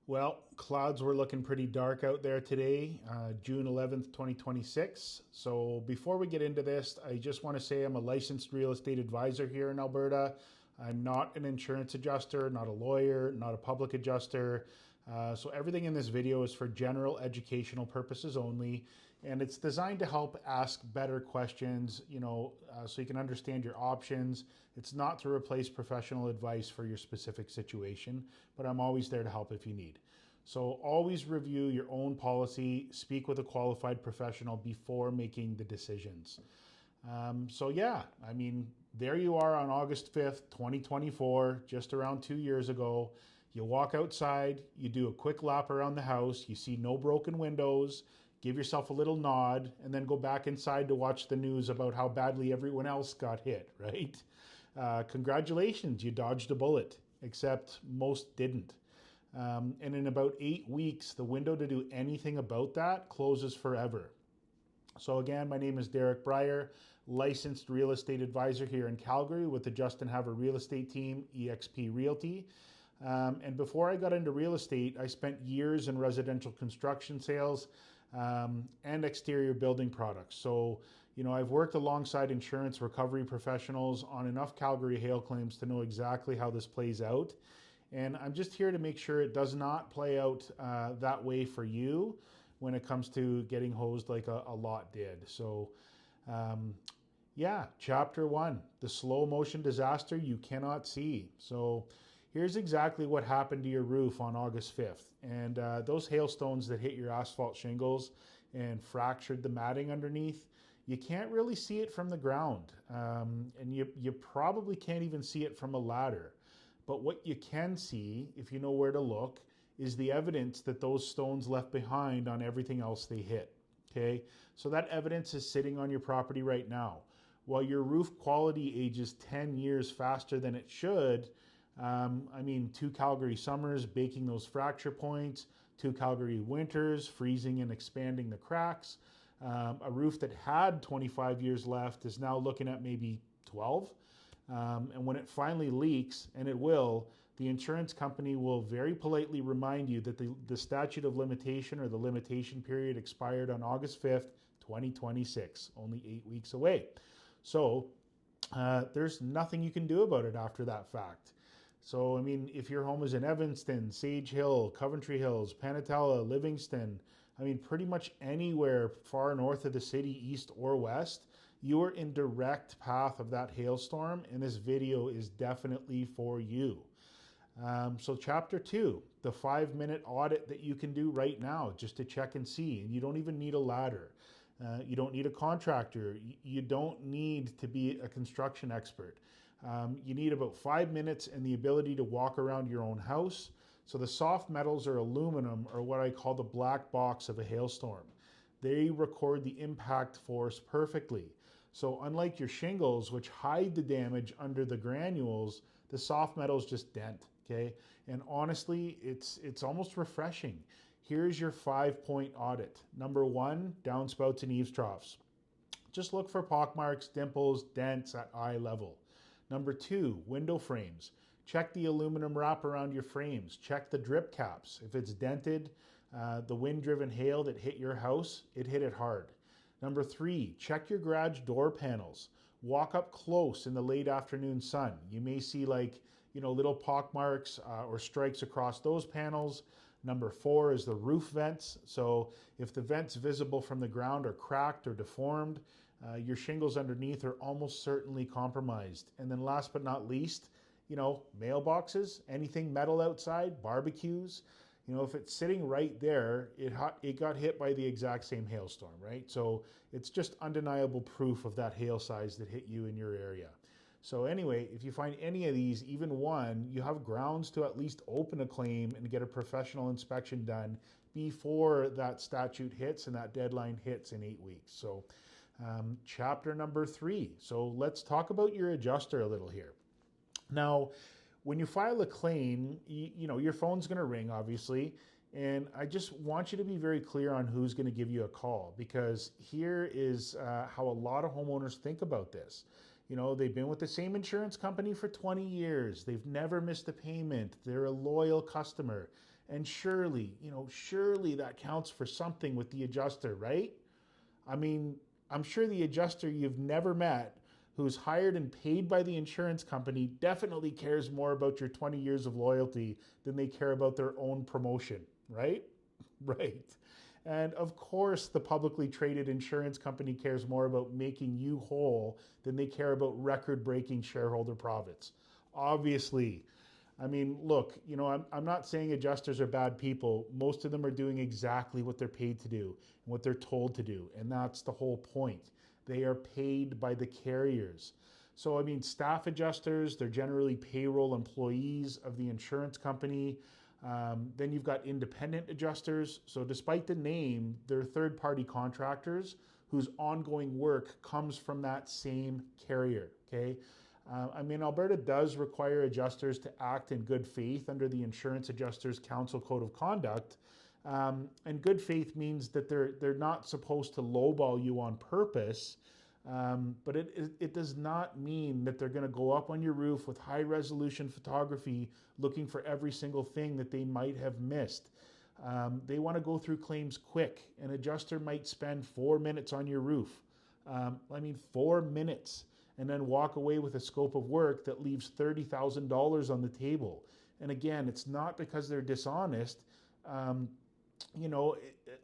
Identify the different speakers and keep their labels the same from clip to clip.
Speaker 1: Well, clouds were looking pretty dark out there today, June 11th, 2026. So before we get into this, I just want to say I'm a licensed real estate advisor here in Alberta. I'm not an insurance adjuster, not a lawyer, not a public adjuster. So everything in this video is for general educational purposes only, and it's designed to help ask better questions, so you can understand your options. It's not to replace professional advice for your specific situation, but I'm always there to help if you need. So always review your own policy, speak with a qualified professional before making the decisions. There you are on August 5th, 2024, just around 2 years ago. You walk outside, you do a quick lap around the house, you see no broken windows, give yourself a little nod, and then go back inside to watch the news about how badly everyone else got hit, right? Congratulations, you dodged a bullet, except most didn't. And in about 8 weeks, the window to do anything about that closes forever. So again, my name is Bryer, licensed real estate advisor here in Calgary with the Justin Haver Real Estate Team, eXp Realty. And before I got into real estate, I spent years in residential construction sales and exterior building products. So, I've worked alongside insurance recovery professionals on enough Calgary hail claims to know exactly how this plays out. And I'm just here to make sure it does not play out that way for you when it comes to getting hosed like a lot did. So, Chapter 1, the slow motion disaster you cannot see. So here's exactly what happened to your roof on August 5th. And those hailstones that hit your asphalt shingles and fractured the matting underneath, you can't really see it from the ground. And you probably can't even see it from a ladder. But what you can see, if you know where to look, is the evidence that those stones left behind on everything else they hit. Okay, so that evidence is sitting on your property right now. While your roof quality ages 10 years faster than it should, 2 Calgary summers baking those fracture points, 2 Calgary winters freezing and expanding the cracks. A roof that had 25 years left is now looking at maybe 12. And when it finally leaks, and it will, the insurance company will very politely remind you that the statute of limitation or the limitation period expired on August 5th, 2026, only 8 weeks away. So there's nothing you can do about it after that fact. So, if your home is in Evanston, Sage Hill, Coventry Hills, Panatella, Livingston, pretty much anywhere far north of the city, east or west, you are in direct path of that hailstorm, and this video is definitely for you. So Chapter 2, the 5-minute audit that you can do right now just to check and see, and you don't even need a ladder. You don't need a contractor. You don't need to be a construction expert. You need about 5 minutes and the ability to walk around your own house. So the soft metals or aluminum are what I call the black box of a hailstorm. They record the impact force perfectly. So unlike your shingles, which hide the damage under the granules, the soft metals just dent, okay? And honestly, it's almost refreshing. Here's your 5-point audit. Number 1, downspouts and eaves troughs. Just look for pockmarks, dimples, dents at eye level. Number 2, window frames. Check the aluminum wrap around your frames. Check the drip caps. If it's dented, the wind-driven hail that hit your house, it hit it hard. Number 3, check your garage door panels. Walk up close in the late afternoon sun. You may see little pockmarks or strikes across those panels. Number 4 is the roof vents. So if the vents visible from the ground are cracked or deformed, your shingles underneath are almost certainly compromised. And then last but not least, mailboxes, anything metal outside, barbecues. If it's sitting right there, it got hit by the exact same hailstorm, right? So it's just undeniable proof of that hail size that hit you in your area. So anyway, if you find any of these, even one, you have grounds to at least open a claim and get a professional inspection done before that statute hits and that deadline hits in 8 weeks. So chapter number 3. So let's talk about your adjuster a little here. Now, when you file a claim, your phone's going to ring, obviously, and I just want you to be very clear on who's going to give you a call, because here is how a lot of homeowners think about this. They've been with the same insurance company for 20 years. They've never missed a payment. They're a loyal customer. And surely, surely that counts for something with the adjuster, right? I mean, I'm sure the adjuster you've never met who's hired and paid by the insurance company definitely cares more about your 20 years of loyalty than they care about their own promotion, right? Right. And of course, the publicly traded insurance company cares more about making you whole than they care about record-breaking shareholder profits. Obviously. I mean, look, I'm not saying adjusters are bad people. Most of them are doing exactly what they're paid to do and what they're told to do. And that's the whole point. They are paid by the carriers. So, I mean, staff adjusters, they're generally payroll employees of the insurance company. Then you've got independent adjusters. So despite the name, they're third-party contractors whose ongoing work comes from that same carrier, okay? I mean, Alberta does require adjusters to act in good faith under the Insurance Adjusters Council Code of Conduct. And good faith means that they're not supposed to lowball you on purpose, but it does not mean that they're going to go up on your roof with high resolution photography looking for every single thing that they might have missed. They want to go through claims quick. An adjuster might spend 4 minutes on your roof. 4 minutes, and then walk away with a scope of work that leaves $30,000 on the table. And again, it's not because they're dishonest. A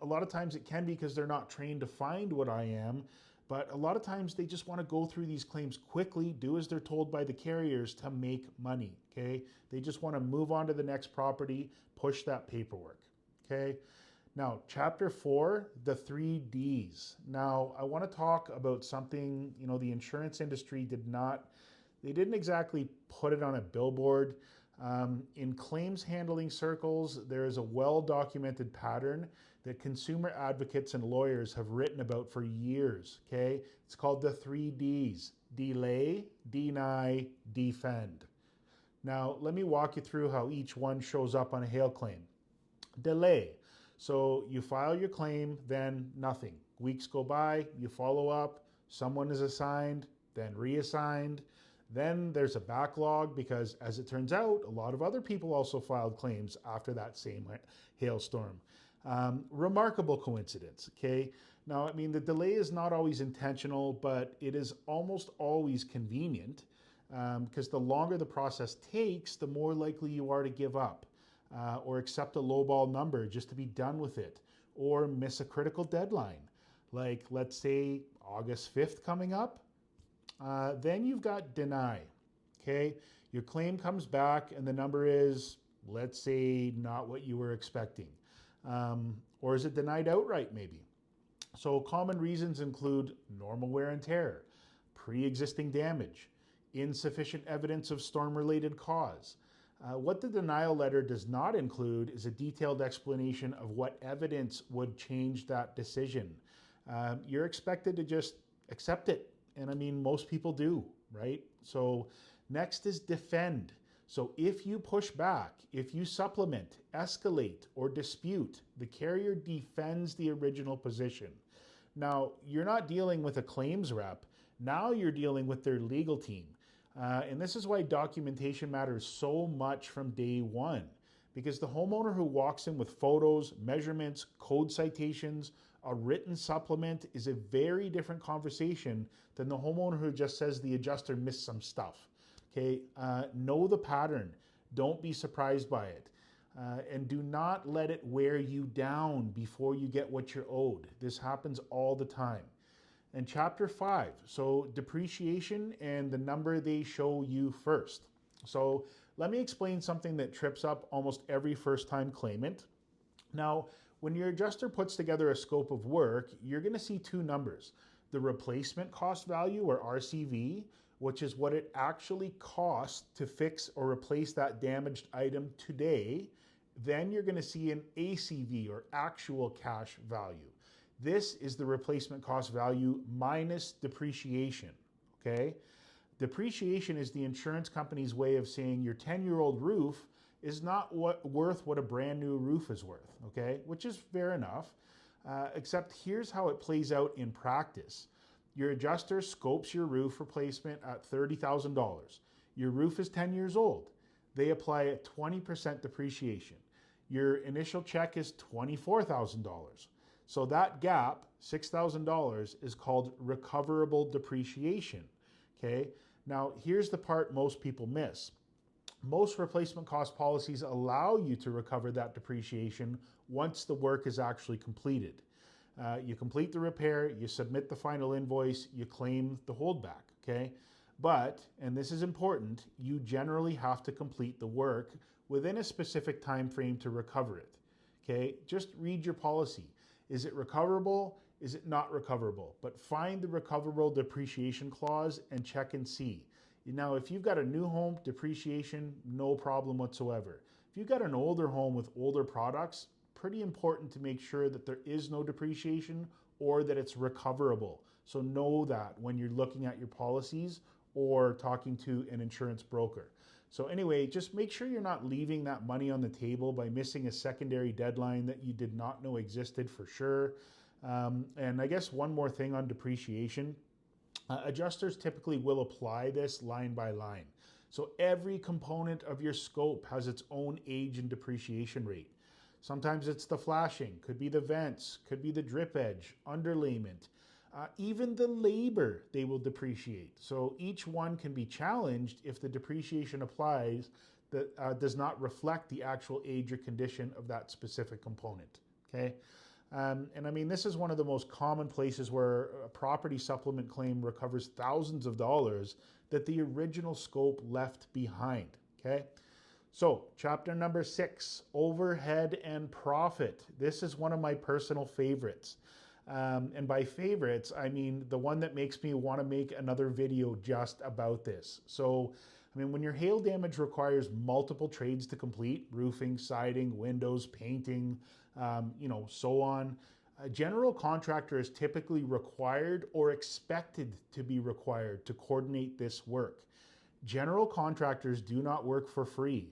Speaker 1: lot of times it can be because they're not trained to find what I am, but a lot of times they just want to go through these claims quickly, do as they're told by the carriers to make money, okay? They just want to move on to the next property, push that paperwork, okay? Now, Chapter 4, the 3 Ds. Now, I want to talk about something, the insurance industry didn't exactly put it on a billboard. In claims handling circles, there is a well-documented pattern that consumer advocates and lawyers have written about for years, okay? It's called the 3 Ds: delay, deny, defend. Now, let me walk you through how each one shows up on a hail claim. Delay. So you file your claim, then nothing. Weeks go by, you follow up, someone is assigned, then reassigned. Then there's a backlog because, as it turns out, a lot of other people also filed claims after that same hailstorm. Remarkable coincidence, okay? Now, I mean, the delay is not always intentional, but it is almost always convenient because the longer the process takes, the more likely you are to give up or accept a lowball number just to be done with it, or miss a critical deadline. Like, let's say August 5th coming up. Then you've got deny, okay? Your claim comes back and the number is, let's say, not what you were expecting. Or is it denied outright maybe? So common reasons include normal wear and tear, pre-existing damage, insufficient evidence of storm-related cause. What the denial letter does not include is a detailed explanation of what evidence would change that decision. You're expected to just accept it. And I mean, most people do, right? So next is defend. So if you push back, if you supplement, escalate, or dispute, the carrier defends the original position. Now, you're not dealing with a claims rep. Now you're dealing with their legal team. And this is why documentation matters so much from day one, because the homeowner who walks in with photos, measurements, code citations, a written supplement is a very different conversation than the homeowner who just says the adjuster missed some stuff. Okay, know the pattern. Don't be surprised by it. And do not let it wear you down before you get what you're owed. This happens all the time. And Chapter 5, so depreciation and the number they show you first. So let me explain something that trips up almost every first-time claimant. Now, when your adjuster puts together a scope of work, you're going to see two numbers: the replacement cost value, or RCV, which is what it actually costs to fix or replace that damaged item today. Then you're going to see an ACV, or actual cash value. This is the replacement cost value minus depreciation, okay? Depreciation is the insurance company's way of saying your 10-year-old roof is not worth what a brand new roof is worth, okay? Which is fair enough, except here's how it plays out in practice. Your adjuster scopes your roof replacement at $30,000. Your roof is 10 years old. They apply a 20% depreciation. your initial check is $24,000. So that gap, $6,000, is called recoverable depreciation. Okay. Now, here's the part most people miss. Most replacement cost policies allow you to recover that depreciation once the work is actually completed. You complete the repair, you submit the final invoice, you claim the holdback, okay? But, and this is important, you generally have to complete the work within a specific time frame to recover it, okay? Just read your policy. Is it recoverable? Is it not recoverable? But find the recoverable depreciation clause and check and see. Now, if you've got a new home, depreciation, no problem whatsoever. If you've got an older home with older products, pretty important to make sure that there is no depreciation or that it's recoverable. So know that when you're looking at your policies or talking to an insurance broker. So anyway, just make sure you're not leaving that money on the table by missing a secondary deadline that you did not know existed for sure. And I guess one more thing on depreciation. Adjusters typically will apply this line by line. So every component of your scope has its own age and depreciation rate. Sometimes it's the flashing, could be the vents, could be the drip edge, underlayment, even the labor they will depreciate. So each one can be challenged if the depreciation applies that does not reflect the actual age or condition of that specific component, okay? And I mean, this is one of the most common places where a property supplement claim recovers thousands of dollars that the original scope left behind, okay? So chapter number 6, overhead and profit. This is one of my personal favorites. And by favorites, I mean the one that makes me want to make another video just about this. So, I mean, when your hail damage requires multiple trades to complete, roofing, siding, windows, painting, so on, a general contractor is typically required or expected to be required to coordinate this work. General contractors do not work for free.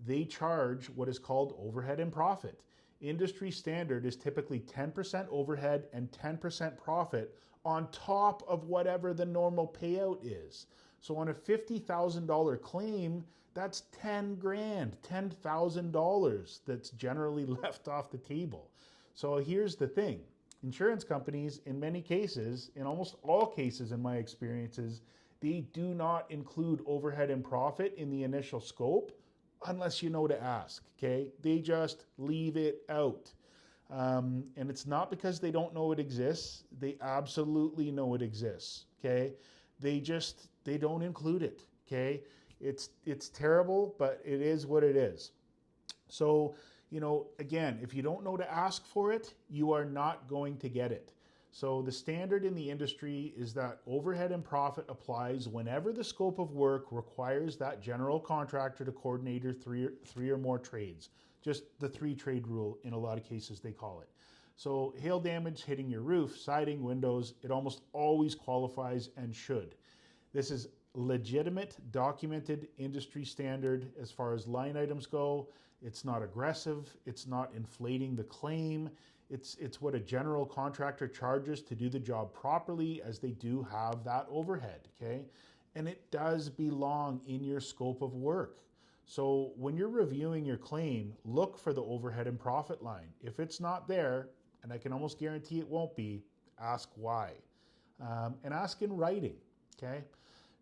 Speaker 1: They charge what is called overhead and profit. Industry standard is typically 10% overhead and 10% profit on top of whatever the normal payout is. So on a $50,000 claim, that's 10 grand, $10,000 that's generally left off the table. So here's the thing. Insurance companies, in many cases, in almost all cases in my experiences, they do not include overhead and profit in the initial scope unless you know to ask, okay? They just leave it out. And it's not because they don't know it exists. They absolutely know it exists, okay? They don't include it, okay? It's terrible, but it is what it is. So, again, if you don't know to ask for it, you are not going to get it. So the standard in the industry is that overhead and profit applies whenever the scope of work requires that general contractor to coordinate three or more trades. Just the 3-trade rule in a lot of cases they call it. So hail damage hitting your roof, siding, windows, it almost always qualifies and should. This is legitimate, documented industry standard as far as line items go. It's not aggressive. It's not inflating the claim. It's what a general contractor charges to do the job properly, as they do have that overhead, okay? And it does belong in your scope of work. So when you're reviewing your claim, look for the overhead and profit line. If it's not there, and I can almost guarantee it won't be, ask why. And ask in writing, okay?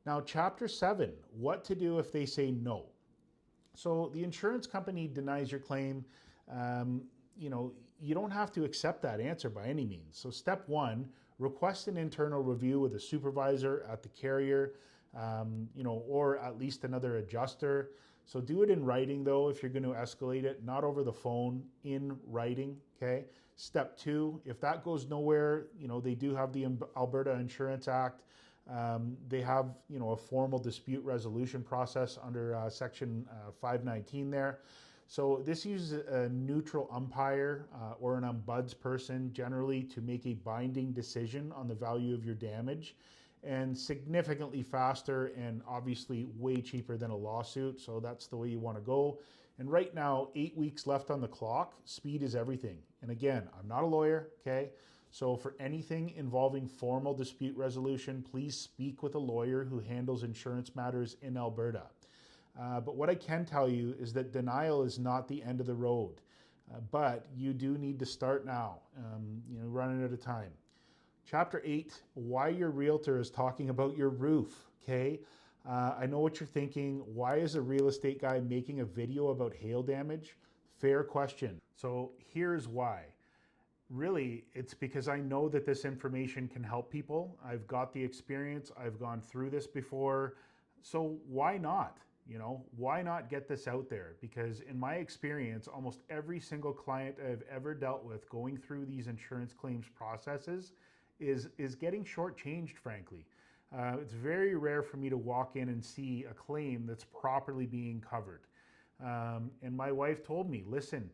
Speaker 1: Now, chapter 7, what to do if they say no. So the insurance company denies your claim. You don't have to accept that answer by any means. So step 1, request an internal review with a supervisor at the carrier, or at least another adjuster. So do it in writing though, if you're going to escalate it, not over the phone, in writing, okay? Step 2, if that goes nowhere, they do have the Alberta Insurance Act. They have, a formal dispute resolution process under section 519 there. So this uses a neutral umpire or an ombudsperson generally to make a binding decision on the value of your damage, and significantly faster and obviously way cheaper than a lawsuit. So that's the way you want to go. And right now, 8 weeks left on the clock. Speed is everything. And again, I'm not a lawyer, okay? So for anything involving formal dispute resolution, please speak with a lawyer who handles insurance matters in Alberta. But what I can tell you is that denial is not the end of the road. but you do need to start now. Running out of time. Chapter 8, why your realtor is talking about your roof, okay? I know what you're thinking. Why is a real estate guy making a video about hail damage? Fair question. So here's why. Really, it's because I know that this information can help people. I've got the experience. I've gone through this before. So why not? Why not get this out there? Because in my experience, almost every single client I've ever dealt with going through these insurance claims processes is getting shortchanged, frankly. It's very rare for me to walk in and see a claim that's properly being covered. And my wife told me, listen,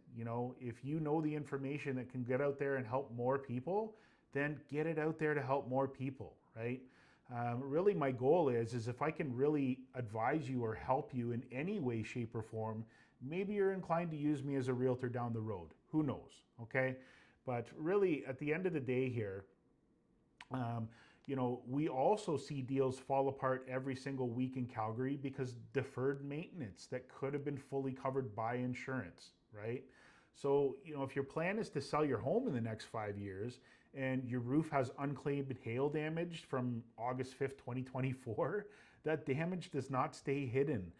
Speaker 1: if you know the information that can get out there and help more people, then get it out there to help more people, right? Really, my goal is if I can really advise you or help you in any way, shape, or form, maybe you're inclined to use me as a realtor down the road. Who knows, okay? But really, at the end of the day here, we also see deals fall apart every single week in Calgary because deferred maintenance that could have been fully covered by insurance, right? So, if your plan is to sell your home in the next 5 years and your roof has unclaimed hail damage from August 5th, 2024, that damage does not stay hidden.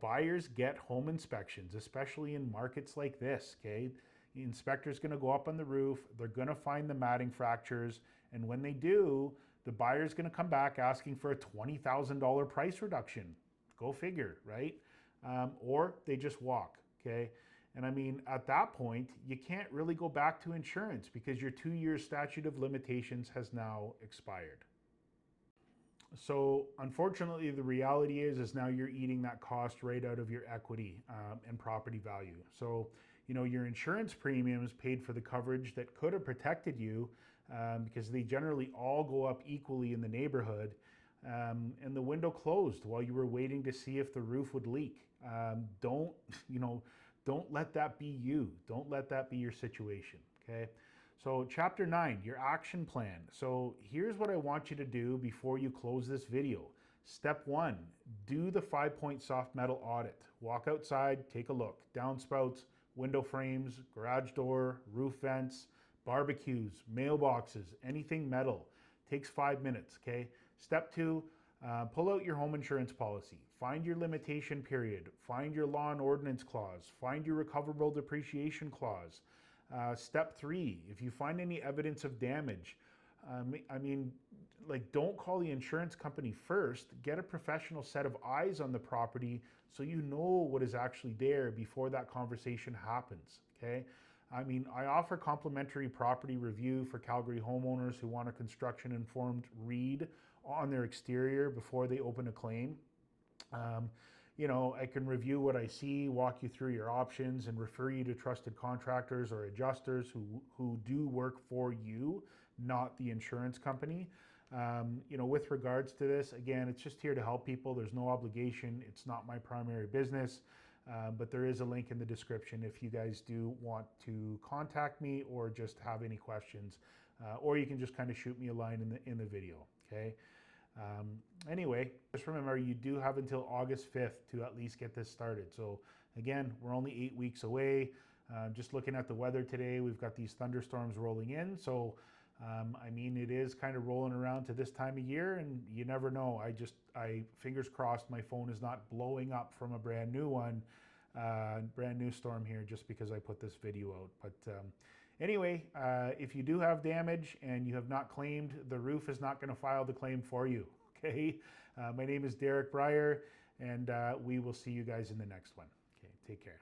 Speaker 1: Buyers get home inspections, especially in markets like this, okay? The inspector's gonna go up on the roof, they're gonna find the matting fractures, and when they do, the buyer's gonna come back asking for a $20,000 price reduction. Go figure, right? Or they just walk, okay? And I mean, at that point, you can't really go back to insurance because your 2-year statute of limitations has now expired. So unfortunately, the reality is now you're eating that cost right out of your equity and property value. So, your insurance premiums paid for the coverage that could have protected you because they generally all go up equally in the neighborhood. And the window closed while you were waiting to see if the roof would leak. Don't let that be you. Don't let that be your situation, okay? So chapter 9, your action plan. So here's what I want you to do before you close this video. Step 1, do the 5-point soft metal audit. Walk outside, take a look. Downspouts, window frames, garage door, roof vents, barbecues, mailboxes, anything metal. Takes 5 minutes, okay? Step 2, pull out your home insurance policy. Find your limitation period. Find your law and ordinance clause. Find your recoverable depreciation clause. Step 3, if you find any evidence of damage, don't call the insurance company first. Get a professional set of eyes on the property so you know what is actually there before that conversation happens, okay? I offer complimentary property review for Calgary homeowners who want a construction-informed read on their exterior before they open a claim. I can review what I see, walk you through your options, and refer you to trusted contractors or adjusters who do work for you, not the insurance company. With regards to this, again, it's just here to help people. There's no obligation. It's not my primary business, but there is a link in the description if you guys do want to contact me or just have any questions, or you can just kind of shoot me a line in the video, okay? Anyway, just remember you do have until August 5th to at least get this started. So again, we're only 8 weeks away. Just looking at the weather today, we've got these thunderstorms rolling in. So, it is kind of rolling around to this time of year and you never know. I fingers crossed my phone is not blowing up from a brand new storm here just because I put this video out. But anyway, if you do have damage and you have not claimed, the roof is not going to file the claim for you, okay? My name is Bryer, and we will see you guys in the next one. Okay, take care.